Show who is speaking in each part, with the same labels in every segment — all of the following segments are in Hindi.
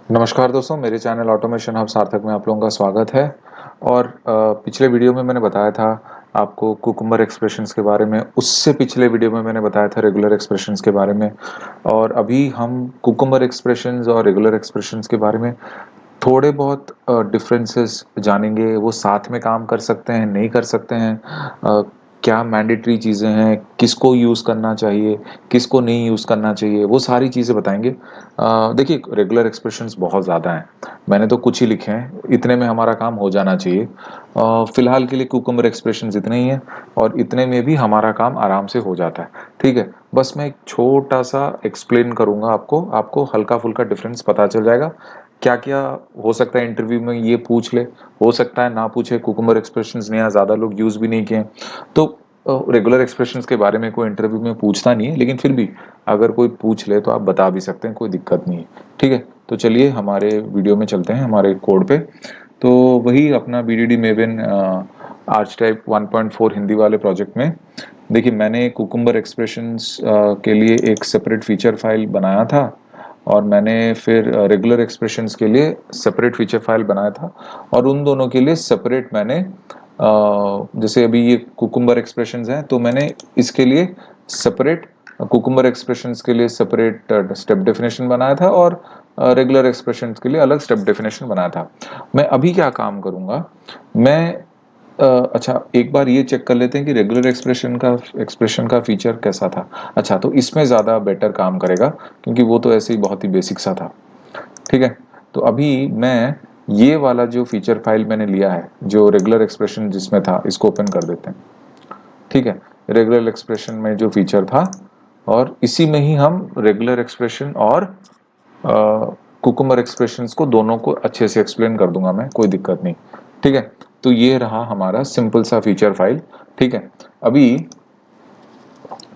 Speaker 1: नमस्कार दोस्तों, मेरे चैनल ऑटोमेशन हब सार्थक में आप लोगों का स्वागत है। और पिछले वीडियो में मैंने बताया था आपको कुकुम्बर एक्सप्रेशंस के बारे में। उससे पिछले वीडियो में मैंने बताया था रेगुलर एक्सप्रेशंस के बारे में। और अभी हम कुकुम्बर एक्सप्रेशंस और रेगुलर एक्सप्रेशंस के बारे में थोड़े बहुत डिफरेंसेस जानेंगे। वो साथ में काम कर सकते हैं, नहीं कर सकते हैं, क्या मैंडेटरी चीज़ें हैं, किसको यूज़ करना चाहिए, किसको नहीं यूज़ करना चाहिए, वो सारी चीज़ें बताएंगे। देखिए, रेगुलर एक्सप्रेशंस बहुत ज़्यादा हैं, मैंने तो कुछ ही लिखे हैं, इतने में हमारा काम हो जाना चाहिए। फिलहाल के लिए कुकुम्बर एक्सप्रेशंस इतने ही हैं और इतने में भी हमारा काम आराम से हो जाता है। ठीक है, बस मैं एक छोटा सा एक्सप्लेन करूंगा आपको, आपको हल्का फुल्का डिफरेंस पता चल जाएगा। क्या क्या हो सकता है इंटरव्यू में ये पूछ ले, हो सकता है ना पूछे। कुकुम्बर एक्सप्रेशंस ने ज़्यादा लोग यूज़ भी नहीं किए हैं, तो रेगुलर एक्सप्रेशंस के बारे में कोई इंटरव्यू में पूछता नहीं है, लेकिन फिर भी अगर कोई पूछ ले तो आप बता भी सकते हैं, कोई दिक्कत नहीं है। ठीक है, तो चलिए हमारे वीडियो में चलते हैं, हमारे कोड पे। तो वही अपना BDD maven arch type 1.4 Hindi वाले प्रोजेक्ट में देखिए, मैंने कुकुम्बर एक्सप्रेशंस के लिए एक सेपरेट फीचर फाइल बनाया था और मैंने फिर रेगुलर एक्सप्रेशंस के लिए सेपरेट फीचर फाइल बनाया था। और उन दोनों के लिए सेपरेट मैंने जैसे अभी ये कुकुम्बर एक्सप्रेशंस हैं, तो मैंने इसके लिए सेपरेट, कुकुम्बर एक्सप्रेशंस के लिए सेपरेट स्टेप डेफिनेशन बनाया था और रेगुलर एक्सप्रेशंस के लिए अलग स्टेप डेफिनेशन बनाया था। मैं अभी क्या काम करूंगा, मैं अच्छा एक बार ये चेक कर लेते हैं कि रेगुलर एक्सप्रेशन का फीचर कैसा था। अच्छा, तो इसमें ज़्यादा बेटर काम करेगा क्योंकि वो तो ऐसे ही बहुत ही बेसिक सा था। ठीक है, तो अभी मैं ये वाला जो फीचर फाइल मैंने लिया है, जो रेगुलर एक्सप्रेशन जिसमें था, इसको ओपन कर देते हैं। ठीक है, रेगुलर एक्सप्रेशन में जो फीचर था और इसी में ही हम रेगुलर एक्सप्रेशन और कुकुम्बर एक्सप्रेशंस को दोनों को अच्छे से एक्सप्लेन कर दूंगा मैं, कोई दिक्कत नहीं। ठीक है, तो ये रहा हमारा सिंपल सा फीचर फाइल। ठीक है, अभी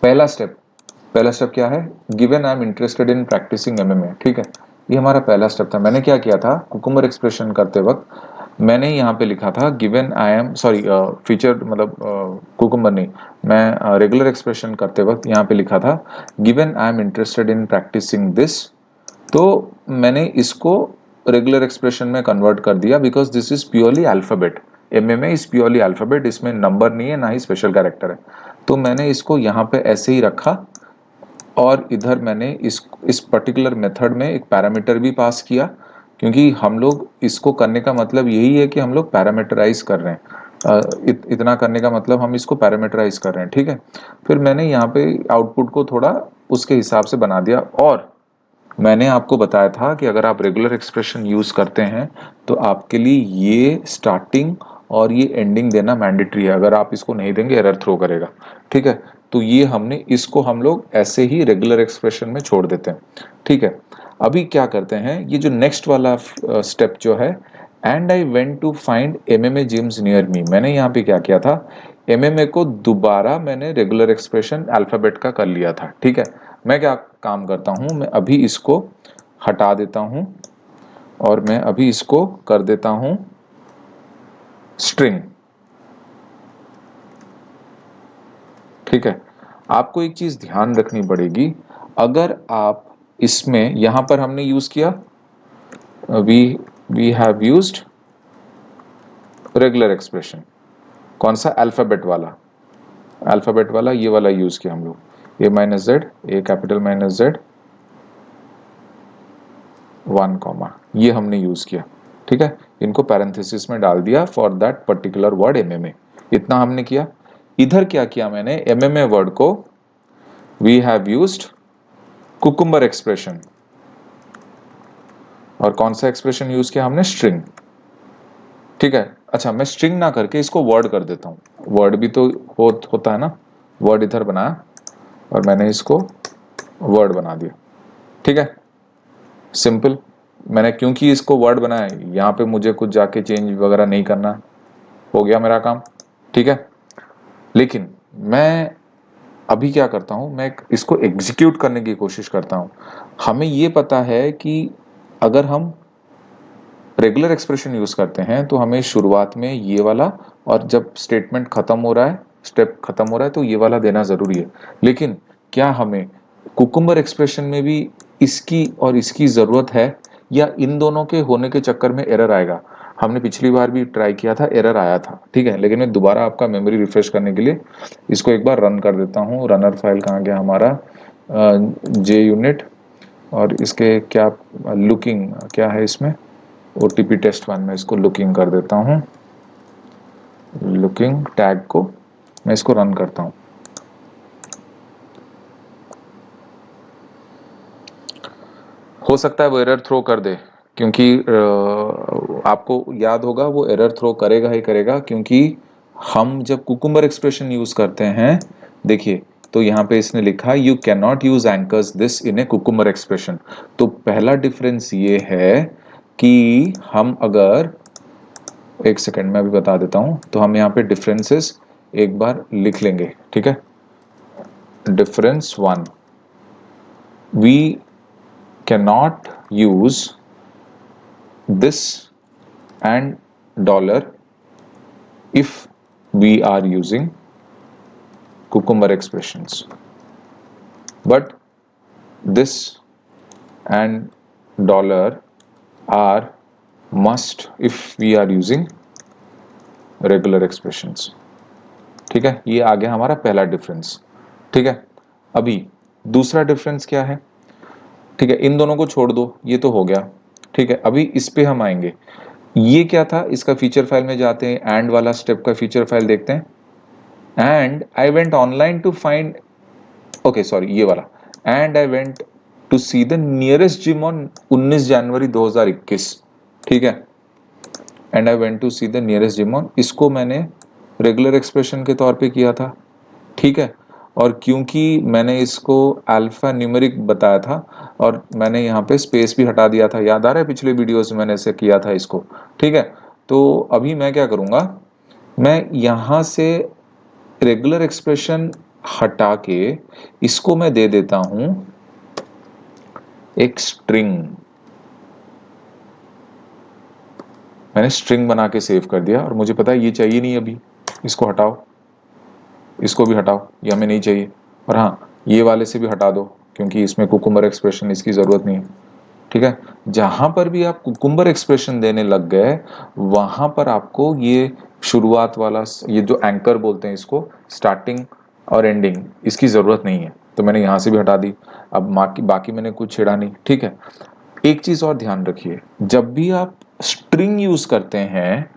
Speaker 1: पहला स्टेप क्या है, given I am interested in practising MMA। ठीक है, ये हमारा पहला स्टेप था। मैंने क्या किया था, कुकुम्बर एक्सप्रेशन करते वक्त मैंने यहाँ पे लिखा था given I M, sorry, feature मतलब कुकुम्बर नहीं, मैं रेगुलर एक्सप्रेशन करते वक्त यहाँ पे लिखा था given I am interested in practising this. तो मैंने इसको रेगुलर एक्सप्रेशन में कन्वर्ट कर दिया because this is purely alphabet. MMA is purely alphabet, इसमें नंबर नहीं है, ना ही स्पेशल कैरेक्टर है। तो मैंने इसको यहाँ पे ऐसे ही रखा और इधर मैंने इस पर्टिकुलर मेथड में एक पैरामीटर भी पास किया, क्योंकि हम लोग इसको करने का मतलब यही है कि हम लोग पैरामीटराइज कर रहे हैं। इतना करने का मतलब हम इसको पैरामीटराइज कर रहे हैं। ठीक है, फिर मैंने यहाँ पे आउटपुट को थोड़ा उसके हिसाब से बना दिया। और मैंने आपको बताया था कि अगर आप रेगुलर एक्सप्रेशन यूज करते हैं तो आपके लिए ये स्टार्टिंग और ये एंडिंग देना मैंडेटरी है। अगर आप इसको नहीं देंगे एरर थ्रो करेगा। ठीक है, तो ये इसको हम लोग ऐसे ही रेगुलर एक्सप्रेशन में छोड़ देते हैं। ठीक है, अभी क्या करते हैं, ये जो नेक्स्ट वाला स्टेप जो है, and I went to find MMA gyms near me, मैंने यहाँ पे क्या किया था, MMA को दोबारा मैंने रेगुलर एक्सप्रेशन अल्फाबेट का कर लिया था। ठीक है, मैं क्या काम करता हूं, मैं अभी इसको हटा देता हूं और मैं अभी इसको कर देता हूं स्ट्रिंग। ठीक है, आपको एक चीज ध्यान रखनी पड़ेगी, अगर आप इसमें यहां पर हमने यूज किया, we we have used regular expression, कौन सा, अल्फाबेट वाला ये वाला यूज किया हम लोग, A-Z, A capital minus Z 1 comma, ये हमने यूज किया। ठीक है, इनको पैरेंथेसिस में डाल दिया for that particular word MMA, इतना हमने किया। इधर क्या किया मैंने, MMA वर्ड को we have used cucumber expression, और कौन सा एक्सप्रेशन यूज किया हमने, स्ट्रिंग। ठीक है, अच्छा मैं स्ट्रिंग ना करके इसको वर्ड कर देता हूँ, वर्ड भी तो होता है ना, वर्ड इधर बनाया और मैंने इसको वर्ड बना दिया। ठीक है, सिंपल। मैंने क्योंकि इसको वर्ड बनाया, यहाँ पे मुझे कुछ जाके चेंज वगैरह नहीं करना, हो गया मेरा काम। ठीक है, लेकिन मैं अभी क्या करता हूं, मैं इसको एग्जीक्यूट करने की कोशिश करता हूं। हमें ये पता है कि अगर हम रेगुलर एक्सप्रेशन यूज करते हैं तो हमें शुरुआत में ये वाला, और जब स्टेटमेंट खत्म हो रहा है, स्टेप खत्म हो रहा है, तो ये वाला देना जरूरी है। लेकिन क्या हमें कुकुम्बर एक्सप्रेशन में भी इसकी और इसकी जरूरत है, या इन दोनों के होने के चक्कर में एरर आएगा। हमने पिछली बार भी ट्राई किया था, एरर आया था, ठीक है। लेकिन मैं दोबारा आपका मेमोरी रिफ्रेश करने के लिए इसको एक बार रन कर देता हूँ। रनर फाइल कहाँ गया हमारा, जे यूनिट, और इसके क्या लुकिंग क्या है इसमें, OTP टेस्ट 1 में इसको लुकिंग कर देता हूँ। लुकिंग टैग को मैं इसको रन करता हूँ। हो सकता है वो एरर थ्रो कर दे, क्योंकि आपको याद होगा वो एरर थ्रो करेगा ही करेगा, क्योंकि हम जब कुकुम्बर एक्सप्रेशन यूज करते हैं, देखिए तो यहाँ पे इसने लिखा you can not use anchors this in A cucumber expression. तो पहला डिफरेंस ये है कि हम अगर, एक सेकंड में अभी बता देता हूं, तो हम यहाँ पे डिफरेंसेस एक बार लिख लेंगे, ठीक है। Difference 1, we can not use this and dollar if we are using cucumber expressions, but this and dollar are must if we are using regular expressions, ठीक है। ये आ गया हमारा पहला डिफरेंस, ठीक है। अभी दूसरा डिफरेंस क्या है, ठीक है, इन दोनों को छोड़ दो, ये तो हो गया, ठीक है। अभी इस पे हम आएंगे, ये क्या था, इसका फीचर फाइल में जाते हैं, एंड वाला स्टेप का फीचर फाइल देखते हैं। And I went online to find, okay sorry ये वाला, and I went to see the nearest gym on 19 January 2021, ठीक है। And I went to see the nearest gym on, इसको मैंने रेगुलर एक्सप्रेशन के तौर पे किया था, ठीक है। और क्योंकि मैंने इसको अल्फा न्यूमेरिक बताया था, और मैंने यहाँ पे स्पेस भी हटा दिया था, याद आ रहा है पिछले वीडियोस में मैंने ऐसे किया था इसको, ठीक है। तो अभी मैं क्या करूँगा, मैं यहाँ से रेगुलर एक्सप्रेशन हटा के इसको मैं दे देता हूं एक स्ट्रिंग। मैंने स्ट्रिंग बना के सेव कर दिया, और मुझे पता है ये चाहिए नहीं अभी, इसको हटाओ, इसको भी हटाओ, ये हमें नहीं चाहिए। और हाँ, ये वाले से भी हटा दो, क्योंकि इसमें कुकुम्बर एक्सप्रेशन इसकी जरूरत नहीं है, ठीक है। जहां पर भी आप कुकुम्बर एक्सप्रेशन देने लग गए, वहां पर आपको ये शुरुआत वाला, ये जो एंकर बोलते हैं इसको, स्टार्टिंग और एंडिंग, इसकी जरूरत नहीं है। तो मैंने यहां से भी हटा दी। अब बाकी मैंने कुछ छेड़ा नहीं, ठीक है। एक चीज और ध्यान रखिए, जब भी आप स्ट्रिंग यूज करते हैं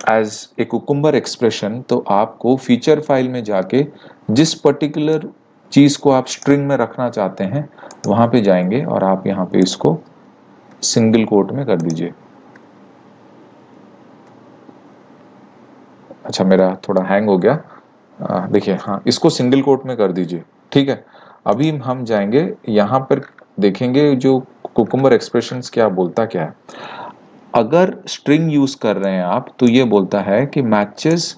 Speaker 1: एज ए कुकुम्बर एक्सप्रेशन, तो आपको फीचर फाइल में जाके जिस पर्टिकुलर चीज को आप स्ट्रिंग में रखना चाहते हैं वहां पे जाएंगे, और आप यहाँ पे इसको सिंगल कोट में कर दीजिए। अच्छा, मेरा थोड़ा हैंग हो गया, देखिए, हाँ इसको सिंगल कोट में कर दीजिए, ठीक है। अभी हम जाएंगे यहाँ पर, देखेंगे जो कुकुम्बर एक्सप्रेशंस क्या बोलता क्या है। अगर स्ट्रिंग यूज कर रहे हैं आप, तो ये बोलता है कि मैचेस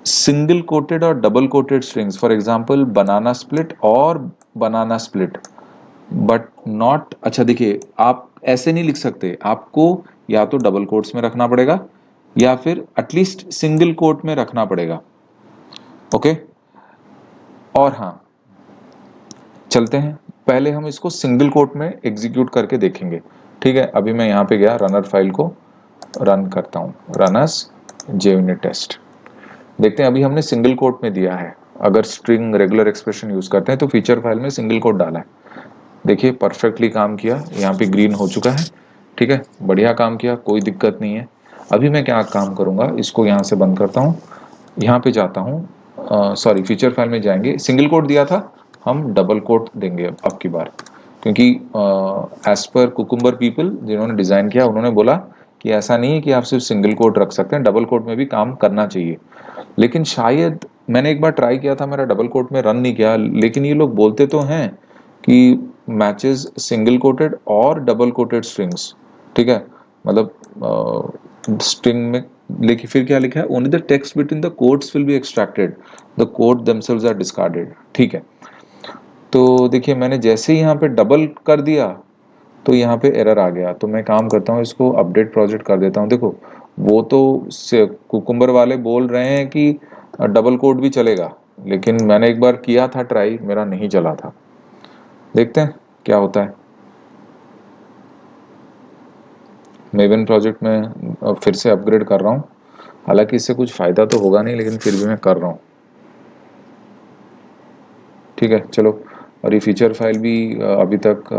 Speaker 1: सिंगल कोटेड और double coated strings, for example banana split और बनाना स्प्लिट, बट नॉट, अच्छा देखिए, आप ऐसे नहीं लिख सकते, आपको या तो डबल कोट्स में रखना पड़ेगा या फिर एटलीस्ट सिंगल कोट में रखना पड़ेगा, ओके। और हाँ, चलते हैं, पहले हम इसको सिंगल कोट में एग्जीक्यूट करके देखेंगे, ठीक है। अभी मैं यहाँ पे गया, रनर फाइल को रन करता हूँ, रनर्स JUnit टेस्ट, देखते हैं। अभी हमने सिंगल कोट में दिया है, अगर स्ट्रिंग रेगुलर एक्सप्रेशन यूज करते हैं तो फीचर फाइल में सिंगल कोट डाला है, देखिए परफेक्टली काम किया, यहाँ पे ग्रीन हो चुका है, ठीक है, बढ़िया काम किया, कोई दिक्कत नहीं है। अभी मैं क्या काम करूँगा, इसको यहाँ से बंद करता हूँ, यहाँ पे जाता हूँ, सॉरी फीचर फाइल में जाएंगे, सिंगल कोट दिया था, हम डबल कोट देंगे अब की बार, क्योंकि एज पर कुकुम्बर पीपल जिन्होंने डिज़ाइन किया, उन्होंने बोला कि ऐसा नहीं है कि आप सिर्फ सिंगल कोट रख सकते हैं, डबल कोट में भी काम करना चाहिए। लेकिन शायद मैंने एक बार ट्राई किया था, मेरा डबल कोट में रन नहीं किया, लेकिन ये लोग बोलते तो हैं कि मैचेस सिंगल कोटेड और डबल कोटेड स्ट्रिंग्स, ठीक है, मतलब स्ट्रिंग में, लेकिन फिर क्या लिखा है, only the text between the quotes will be extracted, the quote themselves are discarded, ठीक है। तो देखिए, मैंने जैसे ही यहाँ पे डबल कर दिया तो यहाँ पे एरर आ गया, तो मैं काम करता हूँ, इसको अपडेट प्रोजेक्ट कर देता हूँ। देखो, वो तो कुकुम्बर वाले बोल रहे हैं कि डबल कोड भी चलेगा, लेकिन मैंने एक बार किया था ट्राई, मेरा नहीं चला था, देखते हैं क्या होता है। मेवन प्रोजेक्ट में फिर से अपग्रेड कर रहा हूँ। हालांकि इससे कुछ फ़ायदा तो होगा नहीं, लेकिन फिर भी मैं कर रहा हूँ। ठीक है, चलो। और ये फीचर फाइल भी अभी तक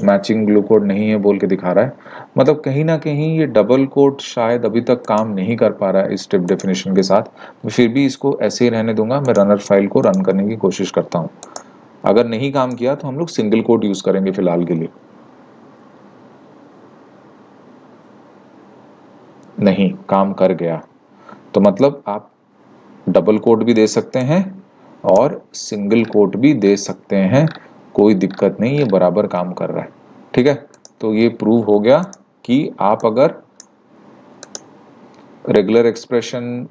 Speaker 1: मैचिंग ग्लू कोड नहीं है बोल के दिखा रहा है। मतलब कहीं ना कहीं ये डबल कोड शायद अभी तक काम नहीं कर पा रहा है इस स्टेप डेफिनेशन के साथ। मैं फिर भी इसको ऐसे ही रहने दूंगा। मैं रनर फाइल को रन करने की कोशिश करता हूँ। अगर नहीं काम किया तो हम लोग सिंगल कोड यूज़ करेंगे फिलहाल के लिए। नहीं काम कर गया, तो मतलब आप डबल कोट भी दे सकते हैं और सिंगल कोट भी दे सकते हैं, कोई दिक्कत नहीं, ये बराबर काम कर रहा है। ठीक है, तो ये प्रूव हो गया कि आप अगर रेगुलर एक्सप्रेशन,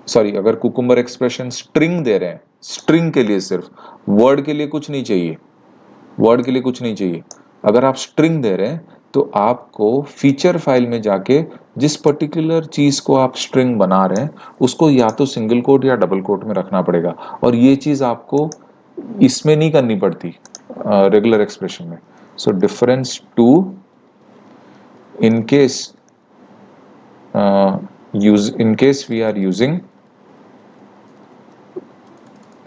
Speaker 1: सॉरी, अगर कुकुम्बर एक्सप्रेशन स्ट्रिंग दे रहे हैं, स्ट्रिंग के लिए, सिर्फ वर्ड के लिए कुछ नहीं चाहिए, वर्ड के लिए कुछ नहीं चाहिए, अगर आप स्ट्रिंग दे रहे हैं तो आपको फीचर फाइल में जाके जिस पर्टिकुलर चीज को आप स्ट्रिंग बना रहे हैं उसको या तो सिंगल कोट या डबल कोट में रखना पड़ेगा। और ये चीज आपको इसमें नहीं करनी पड़ती रेगुलर एक्सप्रेशन में। So difference two, in case use in case we are using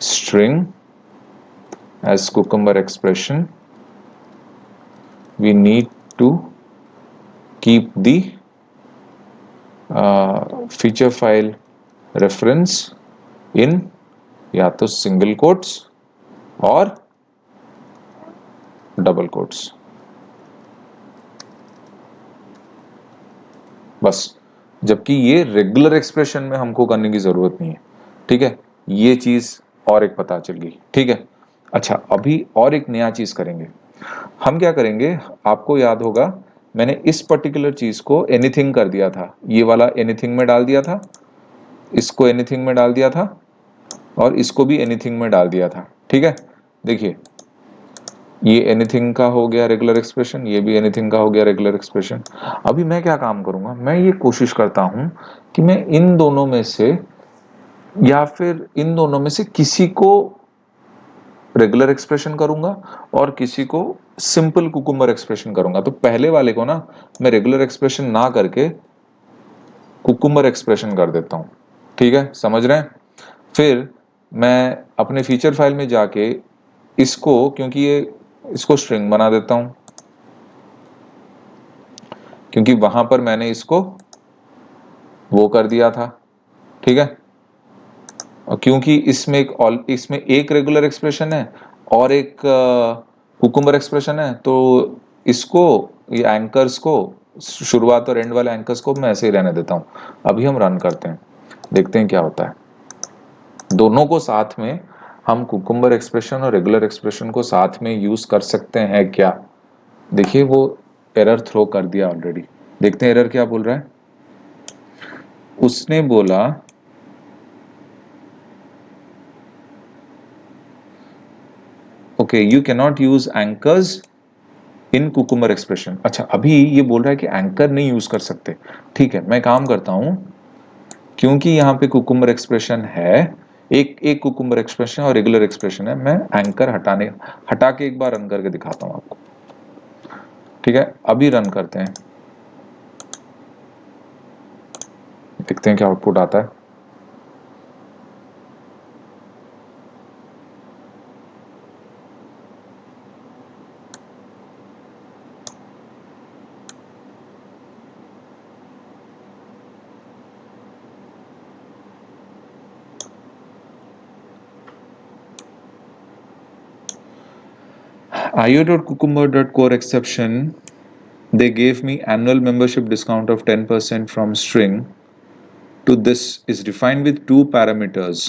Speaker 1: string as cucumber expression, we need to keep the feature file reference in या तो सिंगल कोट्स और डबल कोट्स, बस। जबकि ये रेगुलर एक्सप्रेशन में हमको करने की जरूरत नहीं है। ठीक है, ये चीज और एक पता चल गई। ठीक है, अच्छा, अभी और एक नया चीज करेंगे। हम क्या करेंगे, आपको याद होगा मैंने इस पर्टिकुलर चीज को एनीथिंग कर दिया था, ये वाला एनीथिंग में डाल दिया था, इसको एनीथिंग में डाल दिया था और इसको भी एनीथिंग में डाल दिया था। ठीक है, देखिए ये एनीथिंग का हो गया रेगुलर एक्सप्रेशन, ये भी एनीथिंग का हो गया रेगुलर एक्सप्रेशन। अभी मैं क्या काम करूंगा, मैं ये कोशिश करता हूं कि मैं इन दोनों में से या फिर इन दोनों में से किसी को रेगुलर एक्सप्रेशन करूंगा और किसी को सिंपल कुकुम्बर एक्सप्रेशन करूंगा। तो पहले वाले को ना मैं रेगुलर एक्सप्रेशन ना करके कुकुम्बर एक्सप्रेशन कर देता हूं। ठीक है, समझ रहे हैं? फिर मैं अपने फीचर फाइल में जाके इसको, क्योंकि ये इसको स्ट्रिंग बना देता हूं, क्योंकि वहां पर मैंने इसको वो कर दिया था। ठीक है, और क्योंकि इसमें एक रेगुलर एक्सप्रेशन है और एक कुकुम्बर एक्सप्रेशन है, तो इसको, ये एंकर्स को, शुरुआत और एंड वाले एंकर्स को मैं ऐसे ही रहने देता हूं। अभी हम रन करते हैं, देखते हैं क्या होता है। दोनों को साथ में हम कुकुम्बर एक्सप्रेशन और रेगुलर एक्सप्रेशन को साथ में यूज कर सकते हैं क्या? देखिए वो एरर थ्रो कर दिया ऑलरेडी। देखते हैं एरर क्या बोल रहा है। उसने बोला okay, you can not use anchors in cucumber expression. अच्छा, अभी ये बोल रहा है कि एंकर नहीं यूज कर सकते। ठीक है, मैं काम करता हूं, क्योंकि यहाँ पे कुकुम्बर एक्सप्रेशन है, एक एक कुकुम्बर एक्सप्रेशन और रेगुलर एक्सप्रेशन है, मैं एंकर हटा के एक बार रन करके दिखाता हूं आपको। ठीक है, अभी रन करते हैं, देखते हैं क्या आउटपुट आता है। io.cucumber.core exception, they gave me annual membership discount of 10% from string to this is defined with two parameters.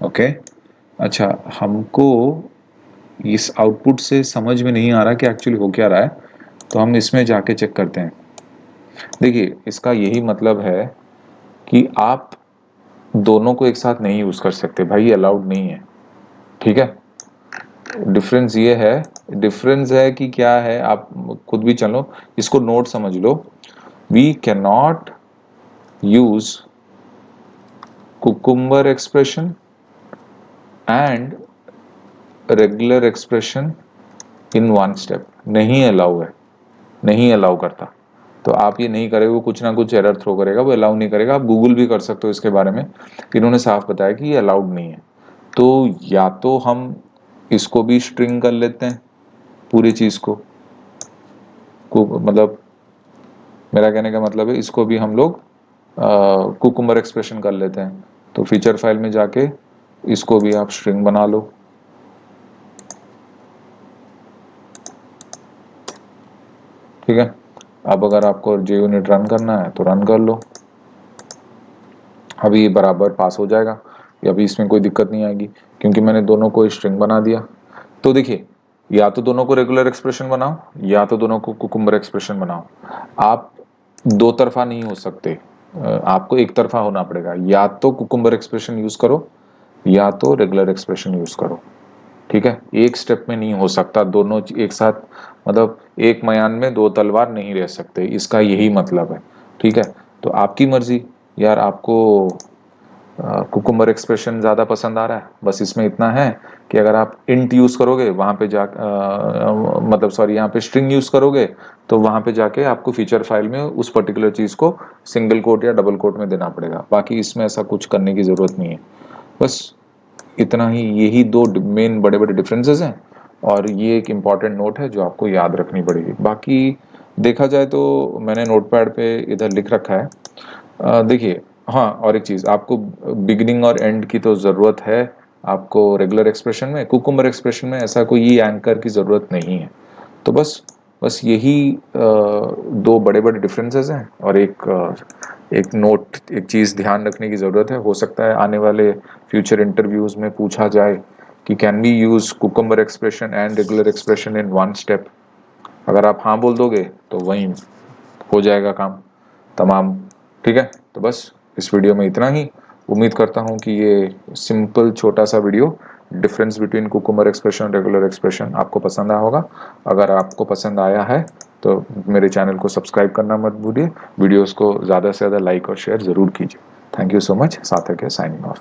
Speaker 1: Okay, अच्छा, हमको इस आउटपुट से समझ में नहीं आ रहा कि एक्चुअली हो क्या रहा है, तो हम इसमें जाके चेक करते हैं। देखिए इसका यही मतलब है कि आप दोनों को एक साथ नहीं यूज कर सकते भाई, ये अलाउड नहीं है। ठीक है, डिफरेंस ये है, डिफरेंस है कि क्या है, आप खुद भी चलो इसको नोट समझ लो। We can not use cucumber expression and regular expression in one step, नहीं अलाउ है। नहीं अलाउ करता। तो आप ये नहीं करेगा, वो कुछ ना कुछ एरर थ्रो करेगा, वो अलाउ नहीं करेगा। आप गूगल भी कर सकते हो इसके बारे में कि इन्होंने साफ बताया कि ये अलाउड नहीं है। तो या तो हम इसको भी स्ट्रिंग कर लेते हैं, पूरी चीज़ को मतलब मेरा कहने का मतलब है इसको भी हम लोग कुकुम्बर एक्सप्रेशन कर लेते हैं। तो फीचर फाइल में जाके इसको भी आप स्ट्रिंग बना लो, ठीक है। अब अगर आपको JUnit रन करना है तो रन कर लो, अभी बराबर पास हो जाएगा। अभी इसमें कोई दिक्कत नहीं आएगी क्योंकि मैंने दोनों को स्ट्रिंग बना दिया। तो देखिए, या तो दोनों को रेगुलर एक्सप्रेशन बनाओ या तो दोनों को कुकुम्बर एक्सप्रेशन बनाओ। आप दो तरफा नहीं हो सकते, आपको एक तरफा होना पड़ेगा। या तो कुकुम्बर एक्सप्रेशन यूज करो या तो रेगुलर एक्सप्रेशन यूज करो, ठीक है। एक स्टेप में नहीं हो सकता दोनों एक साथ, मतलब एक मयान में दो तलवार नहीं रह सकते, इसका यही मतलब है, ठीक है। तो आपकी मर्जी यार, आपको कुकुम्बर एक्सप्रेशन ज़्यादा पसंद आ रहा है। बस इसमें इतना है कि अगर आप इंट यूज़ करोगे वहाँ पे जा मतलब सॉरी यहाँ पे स्ट्रिंग यूज़ करोगे तो वहाँ पे जाके आपको फीचर फाइल में उस पर्टिकुलर चीज़ को सिंगल कोट या डबल कोट में देना पड़ेगा। बाकी इसमें ऐसा कुछ करने की ज़रूरत नहीं है। बस इतना ही, यही दो मेन बड़े बड़े डिफरेंसेस हैं और ये एक इम्पॉर्टेंट नोट है जो आपको याद रखनी पड़ेगी। बाकी देखा जाए तो मैंने नोटपैड पे इधर लिख रखा है। देखिए, हाँ, और एक चीज़, आपको बिगिनिंग और एंड की तो ज़रूरत है आपको रेगुलर एक्सप्रेशन में। कुकुम्बर एक्सप्रेशन में ऐसा कोई एंकर की ज़रूरत नहीं है। तो बस यही दो बड़े बड़े डिफरेंसेस हैं। और एक नोट, एक चीज़ ध्यान रखने की ज़रूरत है, हो सकता है आने वाले फ्यूचर इंटरव्यूज़ में पूछा जाए कि can we use cucumber expression and regular expression in one step. अगर आप हाँ बोल दोगे तो वहीं हो जाएगा काम तमाम, ठीक है। तो बस इस वीडियो में इतना ही। उम्मीद करता हूँ कि ये सिंपल छोटा सा video, difference between cucumber expression और रेगुलर एक्सप्रेशन, आपको पसंद आया होगा। अगर आपको पसंद आया है तो मेरे चैनल को सब्सक्राइब करना मत भूलिए। वीडियोस को ज़्यादा से ज़्यादा लाइक और शेयर ज़रूर कीजिए। Thank you so much. सार्थक है साइनिंग ऑफ।